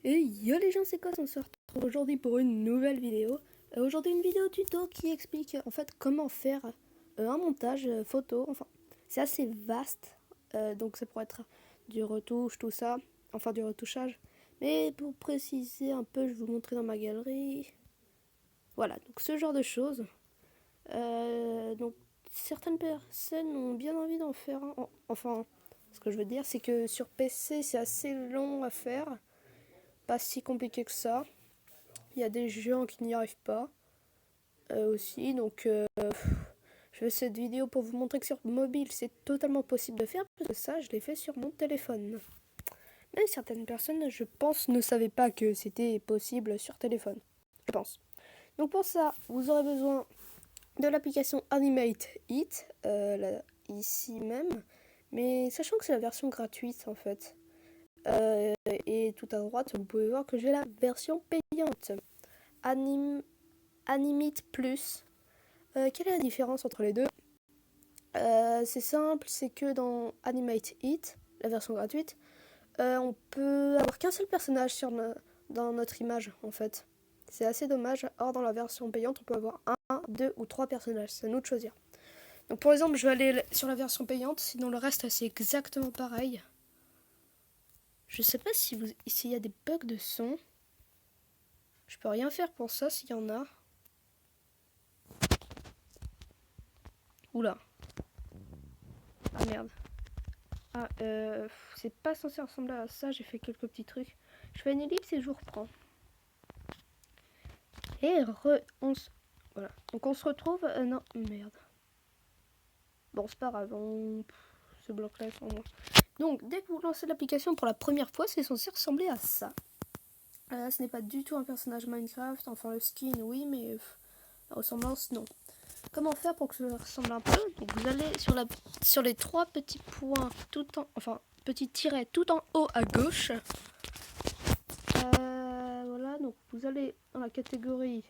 Et yo les gens, c'est quoi? On se retrouve aujourd'hui pour une nouvelle vidéo. Aujourd'hui une vidéo tuto qui explique en fait comment faire un montage photo. Enfin, c'est assez vaste, donc ça pourrait être du retouche, tout ça, enfin du retouchage. Mais pour préciser un peu, je vais vous montrer dans ma galerie. Voilà, donc ce genre de choses. Donc certaines personnes ont bien envie d'en faire un. Enfin, ce que je veux dire, c'est que sur PC c'est assez long à faire. Pas si compliqué que ça. Il y a des gens qui n'y arrivent pas aussi. Donc, je fais cette vidéo pour vous montrer que sur mobile, c'est totalement possible de faire. Parce que ça, je l'ai fait sur mon téléphone. Mais certaines personnes, je pense, ne savaient pas que c'était possible sur téléphone. Je pense. Donc, pour ça, vous aurez besoin de l'application Animate It, ici même. Mais sachant que c'est la version gratuite, en fait. Et tout à droite, vous pouvez voir que j'ai la version payante. Animate Plus. Quelle est la différence entre les deux? C'est simple, c'est que dans Animate It, la version gratuite, on peut avoir qu'un seul personnage dans notre image en fait. C'est assez dommage. Or dans la version payante, on peut avoir un, deux ou trois personnages. C'est à nous de choisir. Donc pour exemple, je vais aller sur la version payante, sinon le reste c'est exactement pareil. Je sais pas s'il y a des bugs de son. Je peux rien faire pour ça s'il y en a. Oula. Ah merde. Ah, c'est pas censé ressembler à ça, j'ai fait quelques petits trucs. Je fais une ellipse et je vous reprends. Et voilà. Donc on se retrouve... non, merde. Bon, c'est pas grave, ce bloc-là est sans moi. Donc, dès que vous lancez l'application pour la première fois, c'est censé ressembler à ça. Ce n'est pas du tout un personnage Minecraft, enfin le skin, oui, mais la ressemblance, non. Comment faire pour que ça ressemble un peu? Donc vous allez sur les trois petits points petits tirets tout en haut à gauche. Voilà, donc vous allez dans la catégorie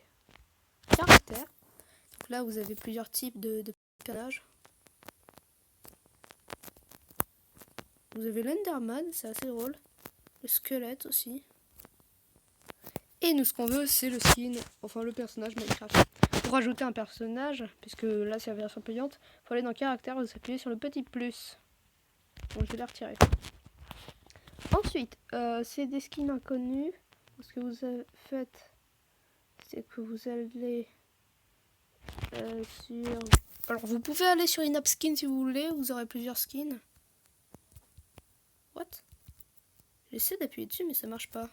caractère. Donc là, vous avez plusieurs types de personnages. Vous avez l'Enderman, c'est assez drôle. Le squelette aussi. Et nous, ce qu'on veut, c'est le skin, enfin le personnage Minecraft. Pour ajouter un personnage, puisque là c'est la version payante, il faut aller dans caractère, vous appuyez sur le petit plus. Donc je vais les retirer. Ensuite, c'est des skins inconnus. Ce que vous faites, c'est que vous allez sur... Alors, vous pouvez aller sur in-app skin si vous voulez, vous aurez plusieurs skins. What? J'essaie d'appuyer dessus, mais ça marche pas.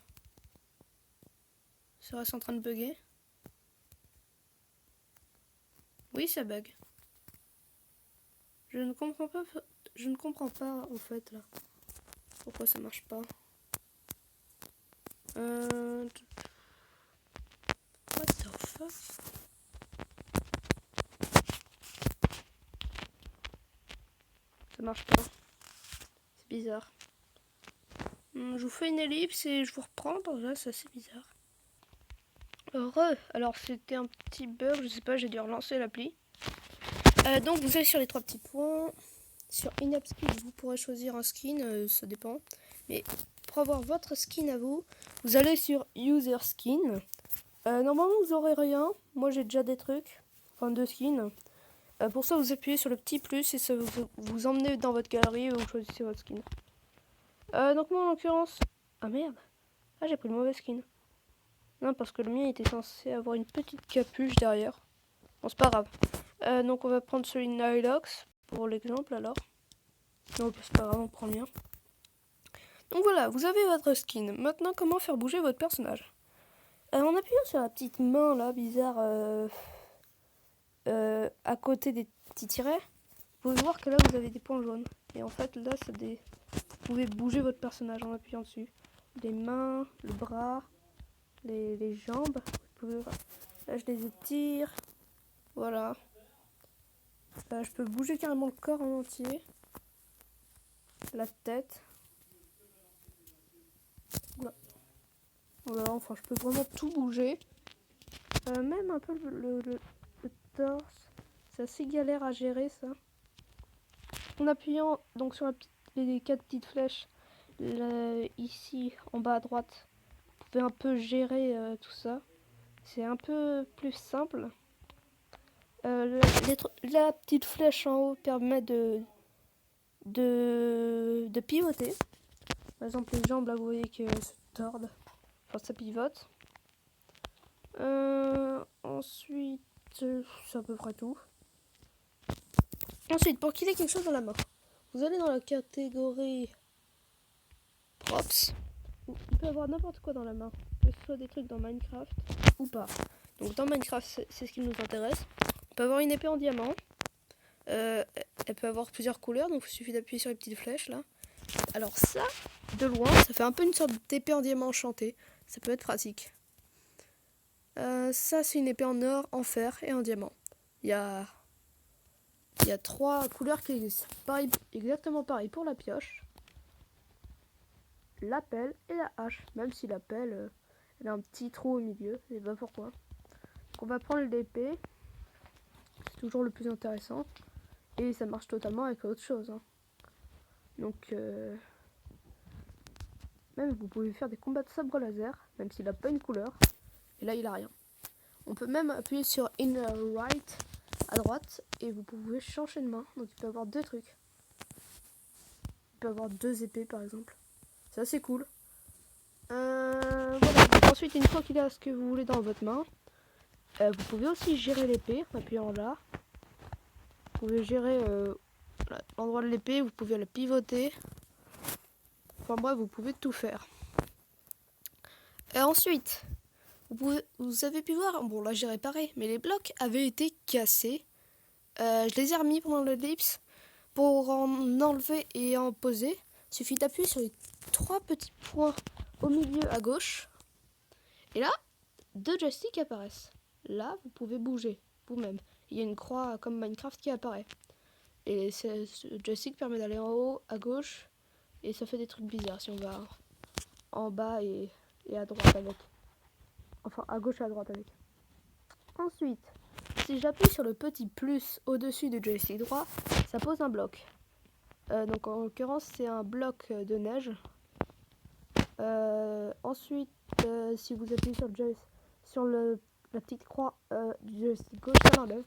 Serait-ce en train de bugger? Oui, ça bug. Je ne comprends pas en fait là. Pourquoi ça marche pas? What the fuck? Ça marche pas. C'est bizarre. Je vous fais une ellipse et je vous reprends. Là, c'est assez bizarre. Alors c'était un petit bug, je sais pas, j'ai dû relancer l'appli. Donc vous allez sur les trois petits points. Sur in-app skin, vous pourrez choisir un skin, ça dépend. Mais pour avoir votre skin à vous, vous allez sur user skin. Normalement vous aurez rien. Moi j'ai déjà des trucs, enfin deux skins. Pour ça vous appuyez sur le petit plus et ça vous emmenez dans votre galerie et vous choisissez votre skin. Donc moi en l'occurrence... Ah merde. Ah j'ai pris le mauvais skin. Non parce que le mien était censé avoir une petite capuche derrière. Bon c'est pas grave. Donc on va prendre celui de Nylox pour l'exemple alors. Non c'est pas grave, on prend le mien. Donc voilà, vous avez votre skin. Maintenant comment faire bouger votre personnage? En appuyant sur la petite main là bizarre à côté des petits tirets, vous pouvez voir que là vous avez des points jaunes. Et en fait là vous pouvez bouger votre personnage en appuyant dessus. Les mains, le bras, les jambes. Vous pouvez... Là je les étire. Voilà. Je peux bouger carrément le corps en entier. La tête. Voilà, enfin je peux vraiment tout bouger. Même un peu le torse. C'est assez galère à gérer ça. En appuyant donc sur les quatre petites flèches ici en bas à droite, Vous pouvez un peu gérer tout ça. C'est un peu plus simple. La petite flèche en haut permet de pivoter. Par exemple, les jambes, là, vous voyez qu'elles se tordent. Enfin, ça pivote. Ensuite, c'est à peu près tout. Ensuite, pour qu'il ait quelque chose dans la main, vous allez dans la catégorie props. Il peut avoir n'importe quoi dans la main, que ce soit des trucs dans Minecraft ou pas. Donc dans Minecraft, c'est ce qui nous intéresse. On peut avoir une épée en diamant. Elle peut avoir plusieurs couleurs, donc il suffit d'appuyer sur les petites flèches là. Alors ça, de loin, ça fait un peu une sorte d'épée en diamant enchantée. Ça peut être pratique. Ça, c'est une épée en or, en fer et en diamant. Il y a 3 couleurs qui existent. Pareil, exactement pareil pour la pioche, la pelle et la hache. Même si la pelle, elle a un petit trou au milieu, je sais pas pourquoi. Donc on va prendre l'épée. C'est toujours le plus intéressant. Et ça marche totalement avec autre chose. Hein. Donc, même vous pouvez faire des combats de sabre laser, même s'il n'a pas une couleur. Et là, il a rien. On peut même appuyer sur In Right à droite et vous pouvez changer de main. Donc, il peut avoir 2 trucs. Il peut avoir 2 épées, par exemple. C'est assez cool. Voilà. Ensuite, une fois qu'il a ce que vous voulez dans votre main, vous pouvez aussi gérer l'épée en appuyant là. Vous pouvez gérer l'endroit de l'épée, vous pouvez la pivoter. Enfin bref, vous pouvez tout faire. Et ensuite, vous avez pu voir, bon là j'ai réparé, mais les blocs avaient été cassés. Je les ai remis pendant l'ellipse. Pour en enlever et en poser, il suffit d'appuyer sur les 3 petits points au milieu à gauche. Et là, 2 joysticks apparaissent. Là, vous pouvez bouger vous-même. Il y a une croix comme Minecraft qui apparaît. Et ce joystick permet d'aller en haut, à gauche. Et ça fait des trucs bizarres si on va en bas et à droite avec. Enfin, à gauche et à droite avec. Ensuite, si j'appuie sur le petit plus au-dessus du joystick droit, ça pose un bloc. Donc en l'occurrence, c'est un bloc de neige. Ensuite, si vous appuyez sur la petite croix du joystick gauche, ça l'enlève.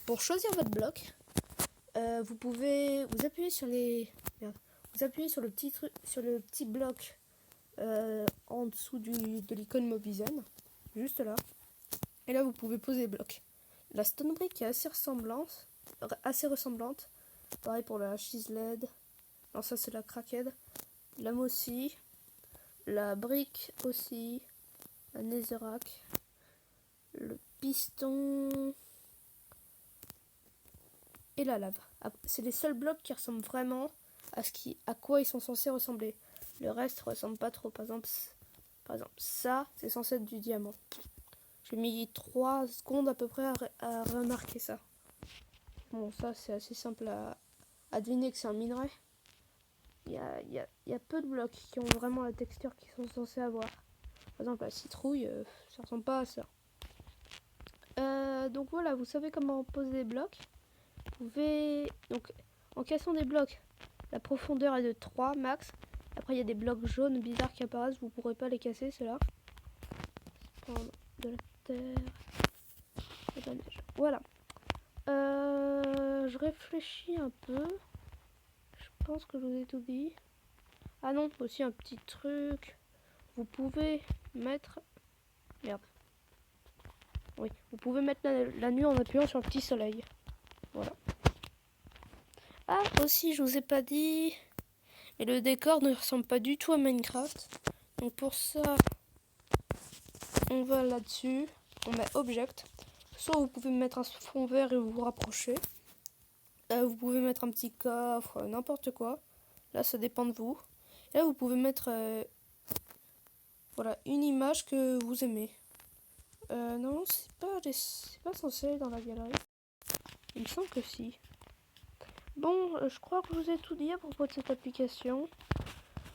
Pour choisir votre bloc, vous appuyez sur vous appuyez sur le petit truc, sur le petit bloc en dessous de l'icône Mobizen, juste là. Et là, vous pouvez poser le bloc. La stone brick est assez ressemblante. Pareil pour la cheese-led. Non, ça c'est la crackhead. L'âme aussi. La brique aussi. La netherrack. Le piston. Et la lave. C'est les seuls blocs qui ressemblent vraiment à quoi ils sont censés ressembler. Le reste ressemble pas trop. Par exemple ça, c'est censé être du diamant. J'ai mis 3 secondes à peu près à remarquer ça. Bon, ça c'est assez simple à deviner que c'est un minerai. Il y a peu de blocs qui ont vraiment la texture qu'ils sont censés avoir. Par exemple, la citrouille, ça ressemble pas à ça. Donc voilà, vous savez comment poser des blocs. Vous pouvez, donc, en cassant des blocs, la profondeur est de 3 max. Après, il y a des blocs jaunes bizarres qui apparaissent. Vous ne pourrez pas les casser, ceux-là. Prendre de la terre et de la neige. Voilà. Je réfléchis un peu. Je pense que je vous ai tout dit. Ah non, aussi un petit truc. Vous pouvez mettre... Merde. Oui, vous pouvez mettre la nuit en appuyant sur le petit soleil. Voilà. Ah, aussi, je vous ai pas dit... Mais le décor ne ressemble pas du tout à Minecraft. Donc pour ça, on va là-dessus. On met Object. Soit vous pouvez mettre un fond vert et vous rapprocher. Vous pouvez mettre un petit coffre, n'importe quoi. Là, ça dépend de vous. Et là, vous pouvez mettre voilà, une image que vous aimez. Non, c'est pas censé aller dans la galerie. Il me semble que si. Bon, je crois que je vous ai tout dit à propos de cette application.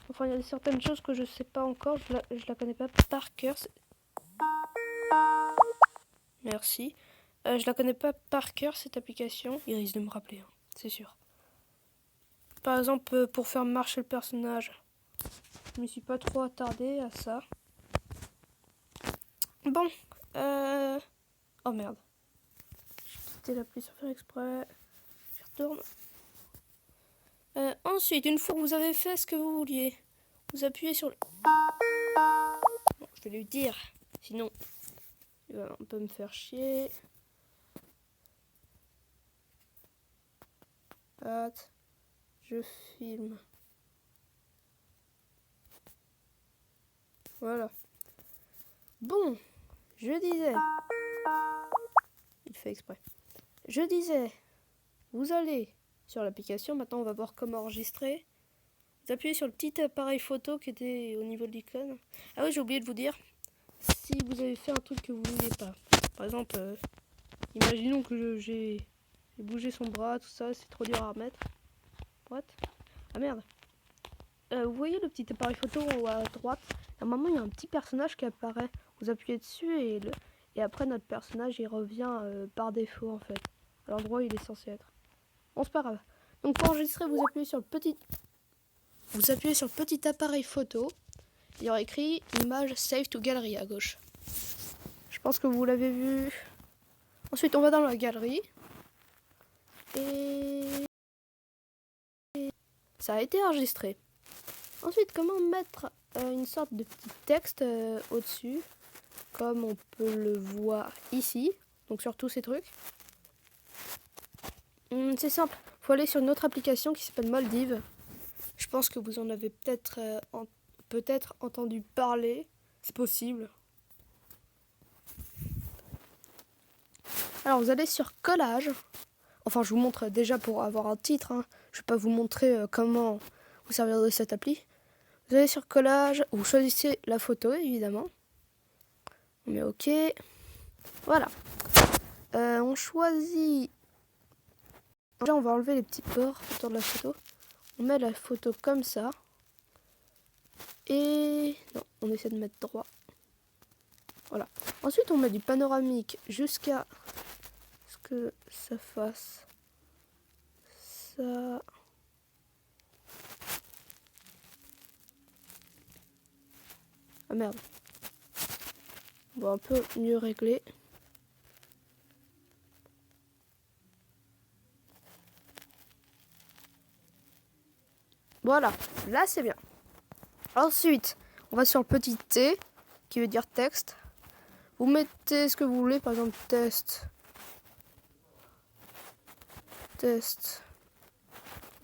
Enfin, il y a certaines choses que je sais pas encore. Je la connais pas par cœur. Merci. Je la connais pas par cœur, cette application. Il risque de me rappeler, hein, c'est sûr. Par exemple, pour faire marcher le personnage, je me suis pas trop attardé à ça. Bon, oh merde. J'ai quitté l'appli sans faire exprès. Je retourne. Ensuite, une fois que vous avez fait ce que vous vouliez, vous appuyez sur le... Bon, je vais lui dire, sinon il va un peu me faire chier. Hâte, je filme. Voilà. Bon, je disais... Il fait exprès. Je disais, vous allez sur l'application, maintenant on va voir comment enregistrer. Vous appuyez sur le petit appareil photo qui était au niveau de l'icône. Ah oui, j'ai oublié de vous dire, si vous avez fait un truc que vous ne vouliez pas. Par exemple, imaginons que j'ai bougé son bras, tout ça, c'est trop dur à remettre. What? Ah merde. Vous voyez le petit appareil photo en haut à droite? Normalement, il y a un petit personnage qui apparaît. Vous appuyez dessus et après notre personnage il revient par défaut en fait. À l'endroit où il est censé être. Bon, c'est pas grave. Donc pour enregistrer, vous appuyez sur le petit appareil photo. Il y aura écrit image save to gallery à gauche. Je pense que vous l'avez vu. Ensuite, on va dans la galerie. Et ça a été enregistré. Ensuite, comment mettre une sorte de petit texte au-dessus, comme on peut le voir ici. Donc sur tous ces trucs. C'est simple. Il faut aller sur une autre application qui s'appelle Moldiv. Je pense que vous en avez peut-être entendu parler. C'est possible. Alors vous allez sur collage. Enfin, je vous montre déjà pour avoir un titre. Hein. Je ne vais pas vous montrer comment vous servir de cette appli. Vous allez sur collage. Vous choisissez la photo, évidemment. On met OK. Voilà. On choisit... Déjà, on va enlever les petits bords autour de la photo. On met la photo comme ça. Et... non, on essaie de mettre droit. Voilà. Ensuite, on met du panoramique jusqu'à ce que ça fasse ça. Ah merde. On va un peu mieux régler. Voilà, là c'est bien. Ensuite, on va sur le petit T qui veut dire texte. Vous mettez ce que vous voulez, par exemple test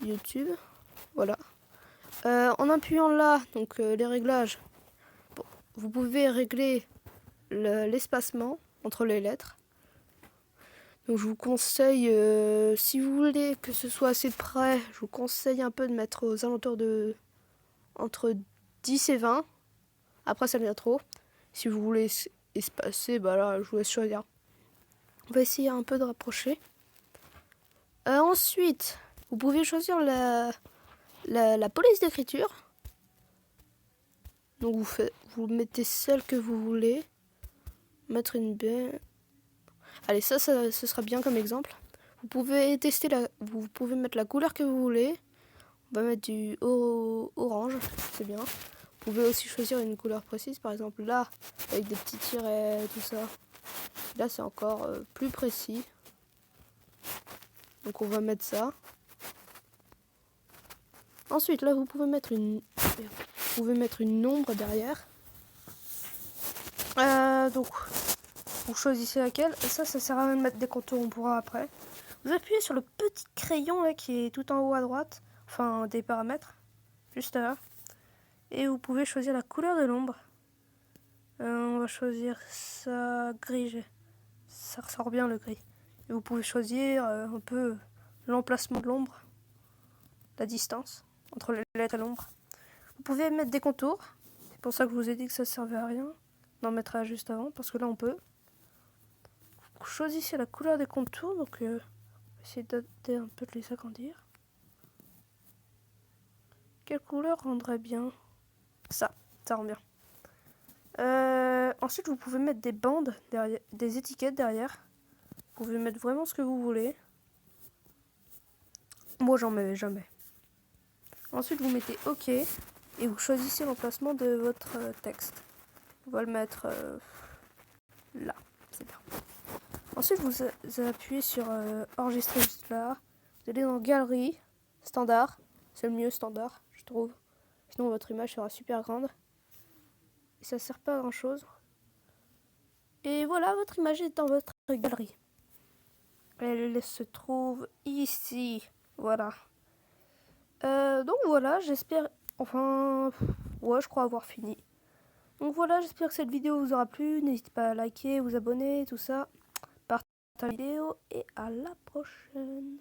YouTube. Voilà. En appuyant là, donc les réglages, bon, vous pouvez régler l'espacement entre les lettres. Donc je vous conseille, si vous voulez que ce soit assez près, je vous conseille un peu de mettre aux alentours de entre 10 et 20. Après ça devient trop. Si vous voulez espacer, bah là je vous laisse choisir. On va essayer un peu de rapprocher. Ensuite, vous pouvez choisir la police d'écriture. Donc vous mettez celle que vous voulez. Mettre une B. Allez, ce sera bien comme exemple. Vous pouvez tester vous pouvez mettre la couleur que vous voulez. On va mettre du orange, c'est bien. Vous pouvez aussi choisir une couleur précise, par exemple là, avec des petits tirets, tout ça. Là, c'est encore plus précis. Donc on va mettre ça. Ensuite, là, vous pouvez mettre une ombre derrière. Donc, vous choisissez laquelle. Et ça sert à rien de mettre des contours, on pourra après. Vous appuyez sur le petit crayon là qui est tout en haut à droite. Enfin, des paramètres. Juste là. Et vous pouvez choisir la couleur de l'ombre. On va choisir ça gris. Ça ressort bien le gris. Et vous pouvez choisir un peu l'emplacement de l'ombre. La distance entre les lettres et l'ombre. Vous pouvez mettre des contours. C'est pour ça que je vous ai dit que ça ne servait à rien d'en mettre juste avant. Parce que là on peut. Vous choisissez la couleur des contours. Donc essayez d'adapter un peu de les agrandir. Quelle couleur rendrait bien? Ça rend bien. Ensuite, vous pouvez mettre des bandes derrière, des étiquettes derrière. Vous pouvez mettre vraiment ce que vous voulez. Moi, j'en mets jamais. Ensuite, vous mettez OK et vous choisissez l'emplacement de votre texte. On va le mettre là, c'est bien. Ensuite, vous appuyez sur enregistrer juste là. Vous allez dans galerie, standard. C'est le mieux standard, je trouve. Sinon, votre image sera super grande. Et ça sert pas à grand chose. Et voilà, votre image est dans votre galerie. Elle se trouve ici. Voilà. Donc voilà, j'espère... Enfin... Ouais, je crois avoir fini. Donc voilà, j'espère que cette vidéo vous aura plu. N'hésitez pas à liker, vous abonner, tout ça. Partagez la vidéo et à la prochaine.